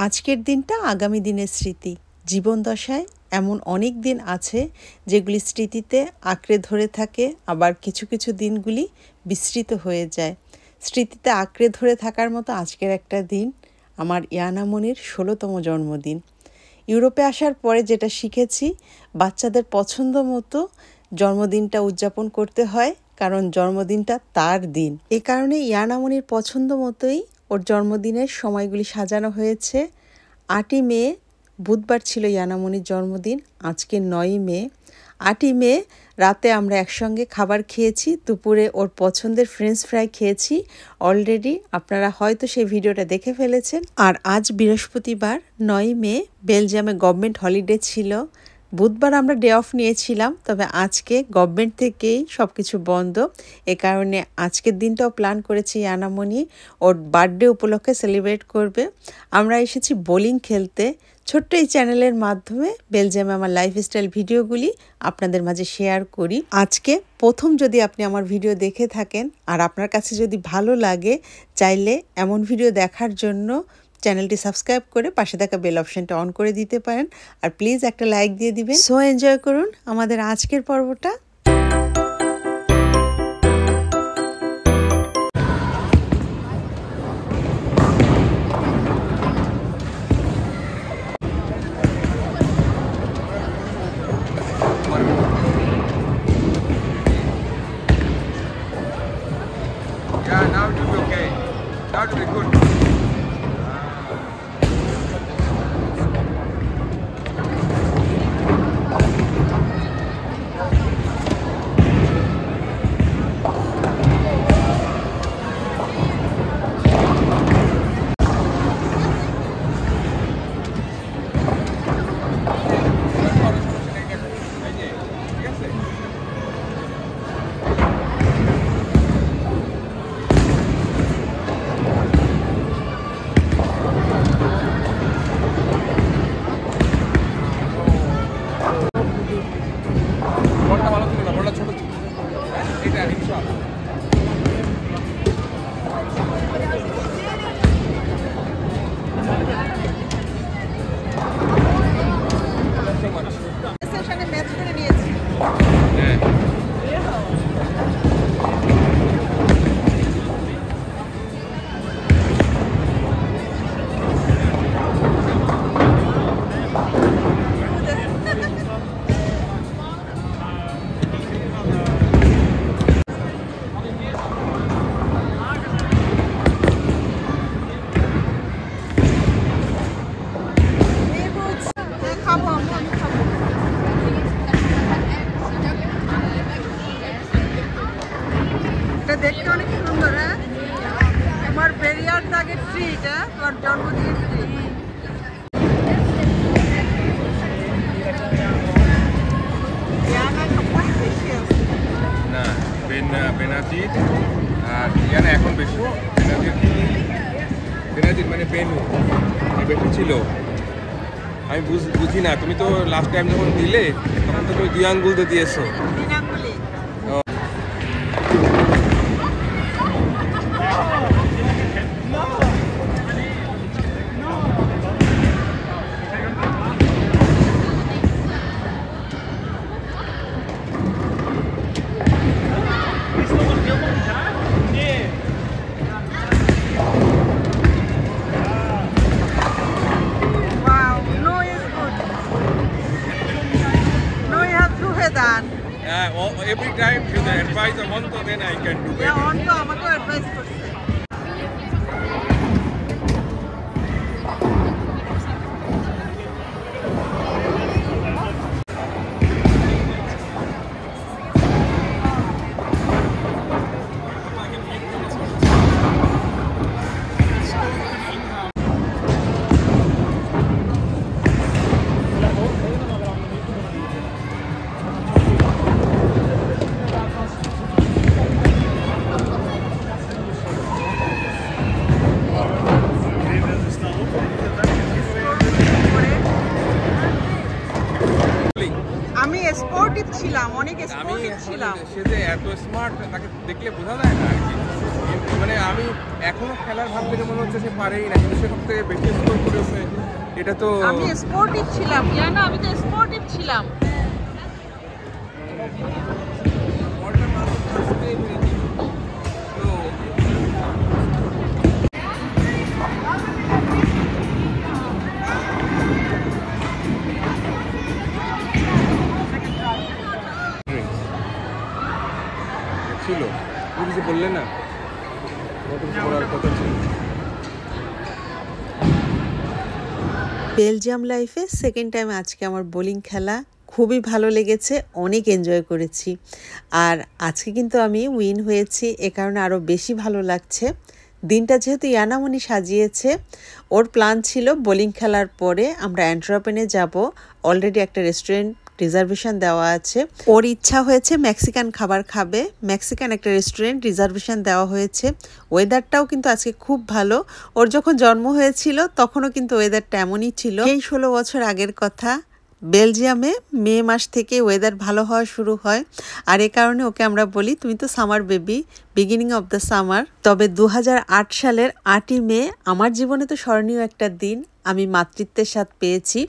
আজকের দিনটা আগামী দিনের স্মৃতি। জীবন দশায় এমন অনেক দিন আছে যেগুলি স্মৃতিতে আঁকড়ে ধরে থাকে, আবার কিছু কিছু দিনগুলি বিস্মৃত হয়ে যায়। স্মৃতিতে আঁকড়ে ধরে থাকার মতো আজকের একটা দিন আমার ইয়ানা মনির 16তম জন্মদিন। ইউরোপে আসার পরে যেটা শিখেছি, বাচ্চাদের পছন্দ মতো জন্মদিনটা উদযাপন করতে হয়, কারণ জন্মদিনটা তার দিন। এ কারণে ইয়ানা মনির পছন্দ মতোই ওর জন্মদিনের সময়গুলি সাজানো হয়েছে। 8ই মে বুধবার ছিল ইয়ানা মনির জন্মদিন, আজকে 9ই মে। 8ই মে রাতে আমরা একসঙ্গে খাবার খেয়েছি, দুপুরে ওর পছন্দের ফ্রেঞ্চ ফ্রাই খেয়েছি অলরেডি, আপনারা হয়তো সেই ভিডিওটা দেখে ফেলেছেন। আর আজ বৃহস্পতিবার 9ই মে, বেলজিয়ামে গভর্নমেন্ট হলিডে ছিল। বুধবার আমরা ডে অফ নিয়েছিলাম, তবে আজকে গভর্নমেন্ট থেকেই সব কিছু বন্ধ। এ কারণে আজকের দিনটাও প্ল্যান করেছি ইয়ানামণি ওর বার্থডে উপলক্ষে সেলিব্রেট করবে। আমরা এসেছি বোলিং খেলতে। ছোট্ট এই চ্যানেলের মাধ্যমে বেলজিয়ামে আমার লাইফস্টাইল ভিডিওগুলি আপনাদের মাঝে শেয়ার করি। আজকে প্রথম যদি আপনি আমার ভিডিও দেখে থাকেন আর আপনার কাছে যদি ভালো লাগে, চাইলে এমন ভিডিও দেখার জন্য চ্যানেলটি সাবস্ক্রাইব করে পাশে থাকা বেল অপশনটা অন করে দিতে পারেন। আর প্লিজ একটা লাইক দিয়ে দিবেন। সো এনজয় করুন আমাদের আজকের পর্বটা। Yeah, now it will be okay. Now it will be good. দেখতে অনেক সুন্দর। হ্যাঁ, তোমার বেরিয়ার দাগের ট্রি, এটা তোমার জন্মদিনের ট্রি। না, বেনাজির আর ইয়ানা এখন বেশি। বেনাজির মানে বেনু বেশি ছিল। আমি বুঝি না, তুমি তো লাস্ট টাইম যখন দিলে তখন তো তুমি 2 আঙ্গুল দিয়ে দিয়েছো। Every time you advise on to, then I can do it. Yeah, on to আমাকে অ্যাডভাইস করছে। আমি স্পোর্টিভ ছিলাম, অনেক স্পোর্টিভ ছিলাম। সে যে এত স্মার্ট, তাকে দেখলে বোঝা যায় না আর কি। মানে আমি এখনো খেলার ভাব দেখে মনে হচ্ছে সে পারেই না, কিন্তু সে সব থেকে বেশি স্কোর করেছে। এটা তো আমি স্পোর্টিভ ছিলাম, ইয়ানা, আমি তো স্পোর্টিভ ছিলাম। ছিল, তুমি কিছু বললে না, কত কিছু বলার কথা ছিল। বেলজিয়াম লাইফে সেকেন্ড টাইম আজকে আমার বোলিং খেলা খুবই ভালো লেগেছে, অনেক এনজয় করেছি। আর আজকে কিন্তু আমি উইন হয়েছি, এ কারণে আরও বেশি ভালো লাগছে। দিনটা যেহেতু ইয়ানামণি সাজিয়েছে, ওর প্ল্যান ছিল বোলিং খেলার পরে আমরা অ্যান্টওয়ার্পেনে যাব, অলরেডি একটা রেস্টুরেন্ট রিজার্ভেশন দেওয়া আছে। ওর ইচ্ছা হয়েছে মেক্সিকান খাবার খাবে, মেক্সিকান একটা রেস্টুরেন্ট রিজার্ভেশন দেওয়া হয়েছে। ওয়েদারটাও কিন্তু আজকে খুব ভালো। ওর যখন জন্ম হয়েছিল তখনও কিন্তু ওয়েদারটা এমনই ছিল। এই 16 বছর আগের কথা। বেলজিয়ামে মে মাস থেকে ওয়েদার ভালো হওয়া শুরু হয়, আর এ কারণে ওকে আমরা বলি তুমি তো summer baby, beginning of the summer. তবে 2008 সালের 8ই মে আমার জীবনে তো স্মরণীয় একটা দিন, আমি মাতৃত্বের স্বাদ পেয়েছি।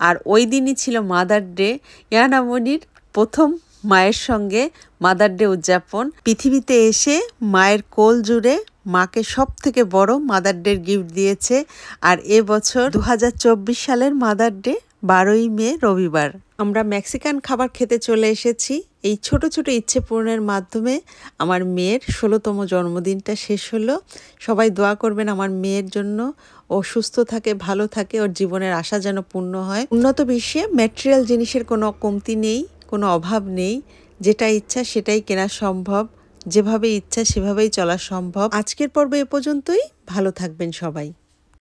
আর ওই দিনই ছিল মাদার ডে, ইয়ানামণির প্রথম মায়ের সঙ্গে মাদার ডে উদযাপন। পৃথিবীতে এসে মায়ের কোল জুড়ে মাকে সব থেকে বড় মাদার ডের গিফট দিয়েছে। আর এবছর 2024 সালের মাদার ডে 12ই মে রবিবার। আমরা মেক্সিকান খাবার খেতে চলে এসেছি। এই ছোট ছোট ইচ্ছে পূরণের মাধ্যমে আমার মেয়ের 16তম জন্মদিনটা শেষ হলো। সবাই দোয়া করবেন আমার মেয়ের জন্য, ও সুস্থ থাকে, ভালো থাকে, ওর জীবনের আশা যেন পূর্ণ হয়। উন্নত বিশ্বে ম্যাটেরিয়াল জিনিসের কোনো কমতি নেই, কোনো অভাব নেই। যেটা ইচ্ছা সেটাই কেনা সম্ভব, যেভাবে ইচ্ছা সেভাবেই চলা সম্ভব। আজকের পর্ব এ পর্যন্তই। ভালো থাকবেন সবাই।